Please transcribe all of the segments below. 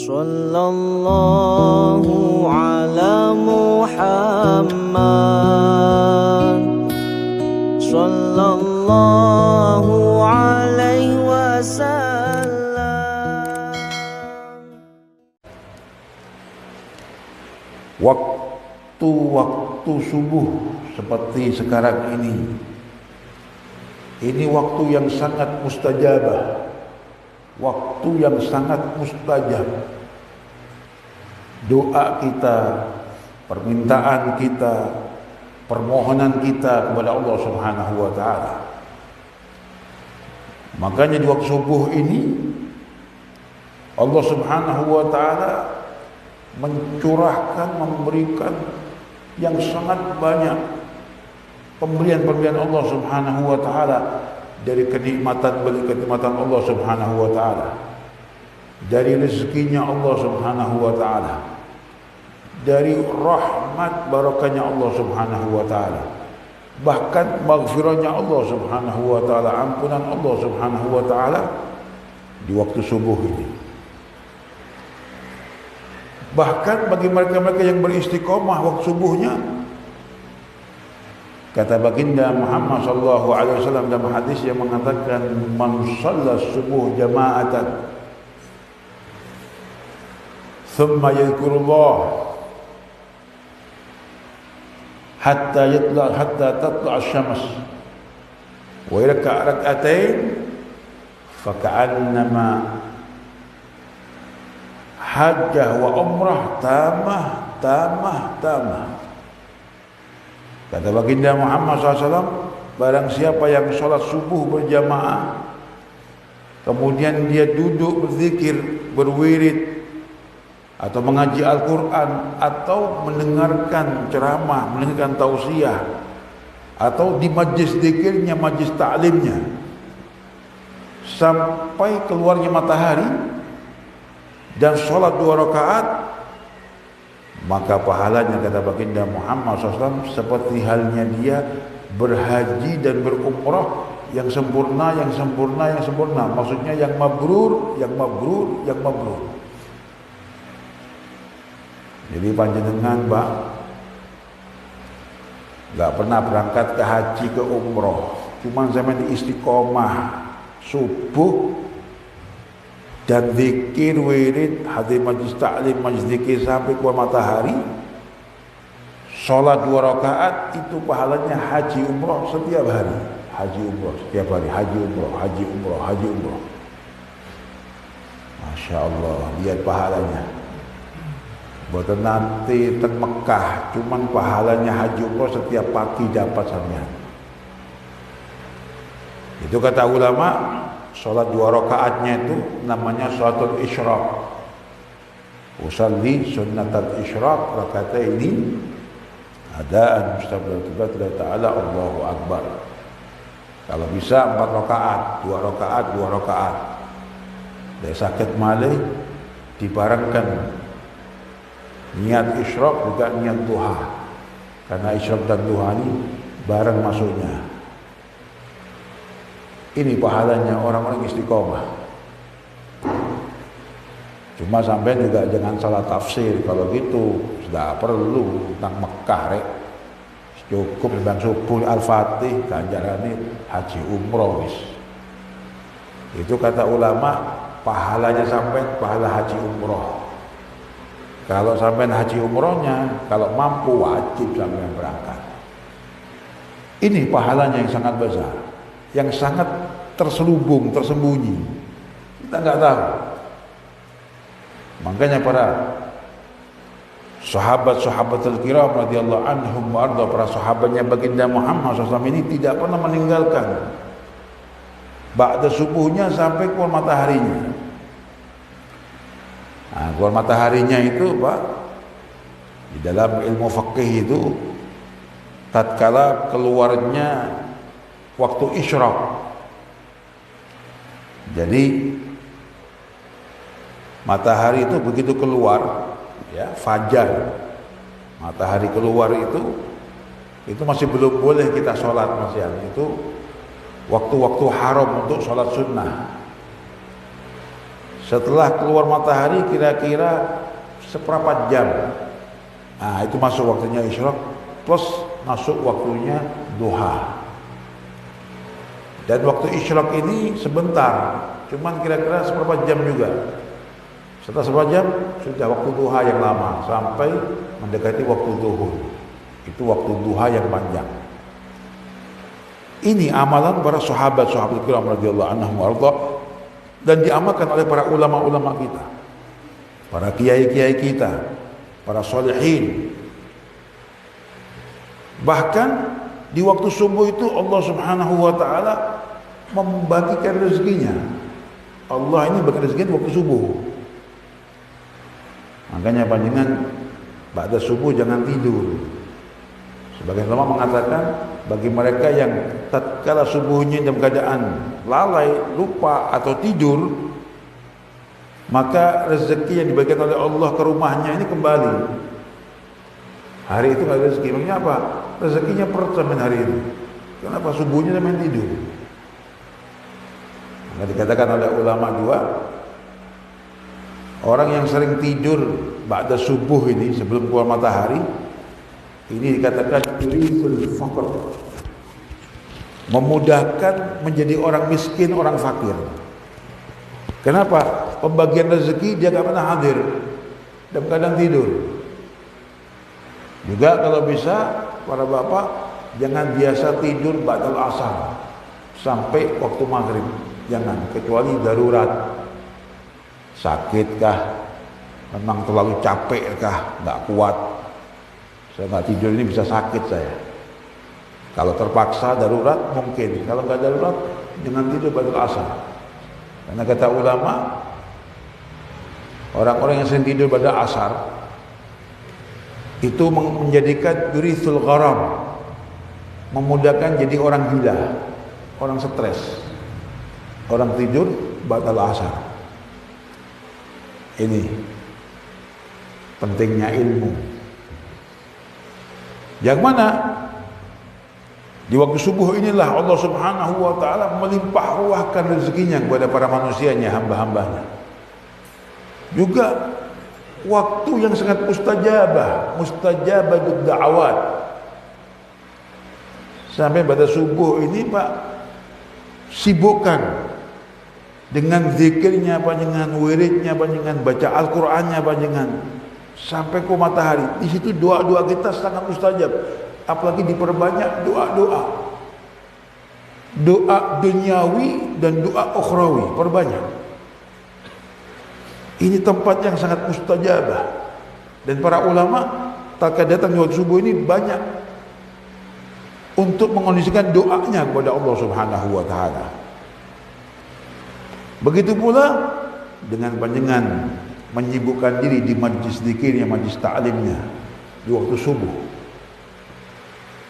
Sallallahu ala Muhammad, sallallahu alaihi wasallam. Waktu subuh seperti sekarang ini waktu yang sangat mustajabah, waktu yang sangat mustajab. Doa kita, permintaan kita, permohonan kita kepada Allah Subhanahu wa taala. Makanya di waktu subuh ini Allah Subhanahu wa taala mencurahkan, memberikan yang sangat banyak pemberian-pemberian Allah Subhanahu wa taala, dari kenikmatan Allah Subhanahu wa taala, dari rezekinya Allah Subhanahu wa taala, dari rahmat barakahnya Allah Subhanahu wa taala, bahkan maghfirahnya Allah Subhanahu wa taala, ampunan Allah Subhanahu wa taala di waktu subuh ini. Bahkan bagi mereka-mereka yang beristiqomah waktu subuhnya, kata baginda Muhammad sallallahu alaihi wasallam dalam hadis yang mengatakan, man shalla subuh jama'atan thumma yadhkurullah hatta tatla' asy-syams wa yarka' rak'atain faka'annama hajjah wa umrah tamah. Kata baginda Muhammad SAW, barang siapa yang sholat subuh berjamaah, kemudian dia duduk berzikir, berwirid, atau mengaji Al-Quran, atau mendengarkan ceramah, mendengarkan tausiah, atau di majlis zikirnya, majlis ta'limnya, sampai keluarnya matahari, dan sholat 2 rakaat, maka pahalanya, kata baginda Muhammad SAW, seperti halnya dia berhaji dan berumrah yang sempurna. Maksudnya yang mabrur. Jadi panjenengan Mbak gak pernah berangkat ke haji, ke umrah, cuman sampai di istiqomah subuh dan zikir, wirid, hadir majlis ta'lim, majlis zikir sampai keluar matahari, sholat 2 rakaat, itu pahalanya haji umrah setiap hari. Haji umrah setiap hari, haji umrah. Masya Allah, lihat pahalanya. Bukan nanti ke Mekah, cuman pahalanya haji umrah setiap pagi dapat sampean. Itu kata ulama. Sholat 2 rakaatnya itu namanya sholatul isyraq. Usalli sunnatul isyraq rakataini adaan mustaqbillah ta'ala Allahu akbar. Kalau bisa 4 rakaat, 2 rakaat. Dari sakit malih dibarengkan niat isyraq juga niat duha. Karena isyraq dan duha ini bareng masuknya. Ini pahalanya orang-orang istiqomah. Cuma sampai juga jangan salah tafsir. Kalau gitu sudah perlu tentang Mekah rek. Cukup bang subuh Al-Fatih, ganjarannya haji umroh wis. Itu kata ulama, pahalanya sampai pahala haji umroh. Kalau sampai haji umrohnya, kalau mampu wajib sampai berangkat. Ini pahalanya yang sangat besar, yang sangat terselubung, tersembunyi. Kita nggak tahu. Makanya para sahabat-sahabatul kiram radhiyallahu anhum wa arda, para sahabatnya baginda Muhammad SAW ini tidak pernah meninggalkan ba'da subuhnya sampai keluar mataharinya. Nah, keluar mataharinya itu Pak, di dalam ilmu fikih itu tatkala keluarnya waktu isyraq. Jadi matahari itu begitu keluar, ya, fajar, matahari keluar itu masih belum boleh kita sholat, masih itu waktu-waktu haram untuk sholat sunnah. Setelah keluar matahari kira-kira seperempat jam. Nah, itu masuk waktunya isyraq plus masuk waktunya duha. Dan waktu isyraq ini sebentar, cuman kira-kira seperempat jam juga. Setelah seperempat jam sudah waktu duha yang lama sampai mendekati waktu zuhur. Itu waktu duha yang panjang. Ini amalan para sahabat-sahabat kiram radhiyallahu anhum warda, dan diamalkan oleh para ulama-ulama kita, para kiai-kiai kita, para sholihin. Bahkan di waktu subuh itu Allah Subhanahu wa taala membagikan rezekinya. Allah ini bagi rezeki waktu subuh. Makanya panjenengan ba'da subuh jangan tidur. Sebagian ulama mengatakan bagi mereka yang tatkala subuhnya dalam keadaan lalai, lupa atau tidur, maka rezeki yang dibagikan oleh Allah ke rumahnya ini kembali. Hari itu nggak ada rezeki. Maksudnya apa? Rezekinya pertemuan hari itu. Kenapa? Subuhnya dia main tidur. Maka dikatakan oleh ulama juga, orang yang sering tidur ba'da subuh ini sebelum keluar matahari, ini dikatakan yurisul faqr, memudahkan menjadi orang miskin, orang fakir. Kenapa? Pembagian rezeki dia gak pernah hadir, dalam keadaan tidur. Juga kalau bisa para bapak jangan biasa tidur ba'dal asar sampai waktu maghrib, jangan, kecuali darurat. Sakitkah, memang terlalu capekkah, gak kuat, saya nggak tidur ini bisa sakit saya. Kalau terpaksa darurat mungkin, kalau nggak darurat jangan tidur pada asar. Karena kata ulama, orang-orang yang sering tidur pada asar itu menjadikan yurisul gharam, memudahkan jadi orang gila, orang stres, orang tidur pada asar. Ini pentingnya ilmu. Yang mana di waktu subuh inilah Allah Subhanahu wa taala melimpah ruahkan rezekinya kepada para manusianya, hamba-hambanya. Juga waktu yang sangat mustajabah da'awat. Sampai pada subuh ini Pak, sibukkan dengan zikirnya panjenengan, wiridnya panjenengan, baca Al-Qur'annya panjenengan sampai ke matahari. Di situ doa-doa kita sangat mustajab. Apalagi diperbanyak doa-doa, doa duniawi dan doa ukhrawi, perbanyak. Ini tempat yang sangat mustajabah. Dan para ulama tatkala datang di waktu subuh ini banyak untuk mengondisikan doanya kepada Allah Subhanahu wa taala. Begitu pula dengan panjenengan menyibukkan diri di majlis zikirnya, majlis ta'limnya di waktu subuh.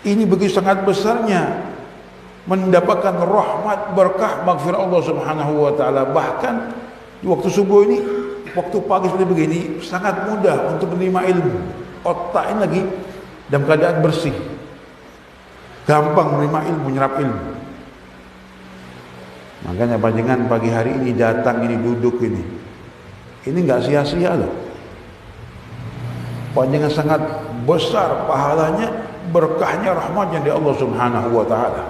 Ini begitu sangat besarnya mendapatkan rahmat, berkah, maghfirah Allah Subhanahu wa taala. Bahkan di waktu subuh ini, waktu pagi seperti begini, sangat mudah untuk menerima ilmu. Otak ini lagi dalam keadaan bersih, gampang menerima ilmu, menyerap ilmu. Makanya panjenengan pagi hari ini datang ini, duduk ini nggak sia-sia loh. Panjenengan sangat besar pahalanya, berkahnya, rahmatnya dari Allah Subhanahu wa taala.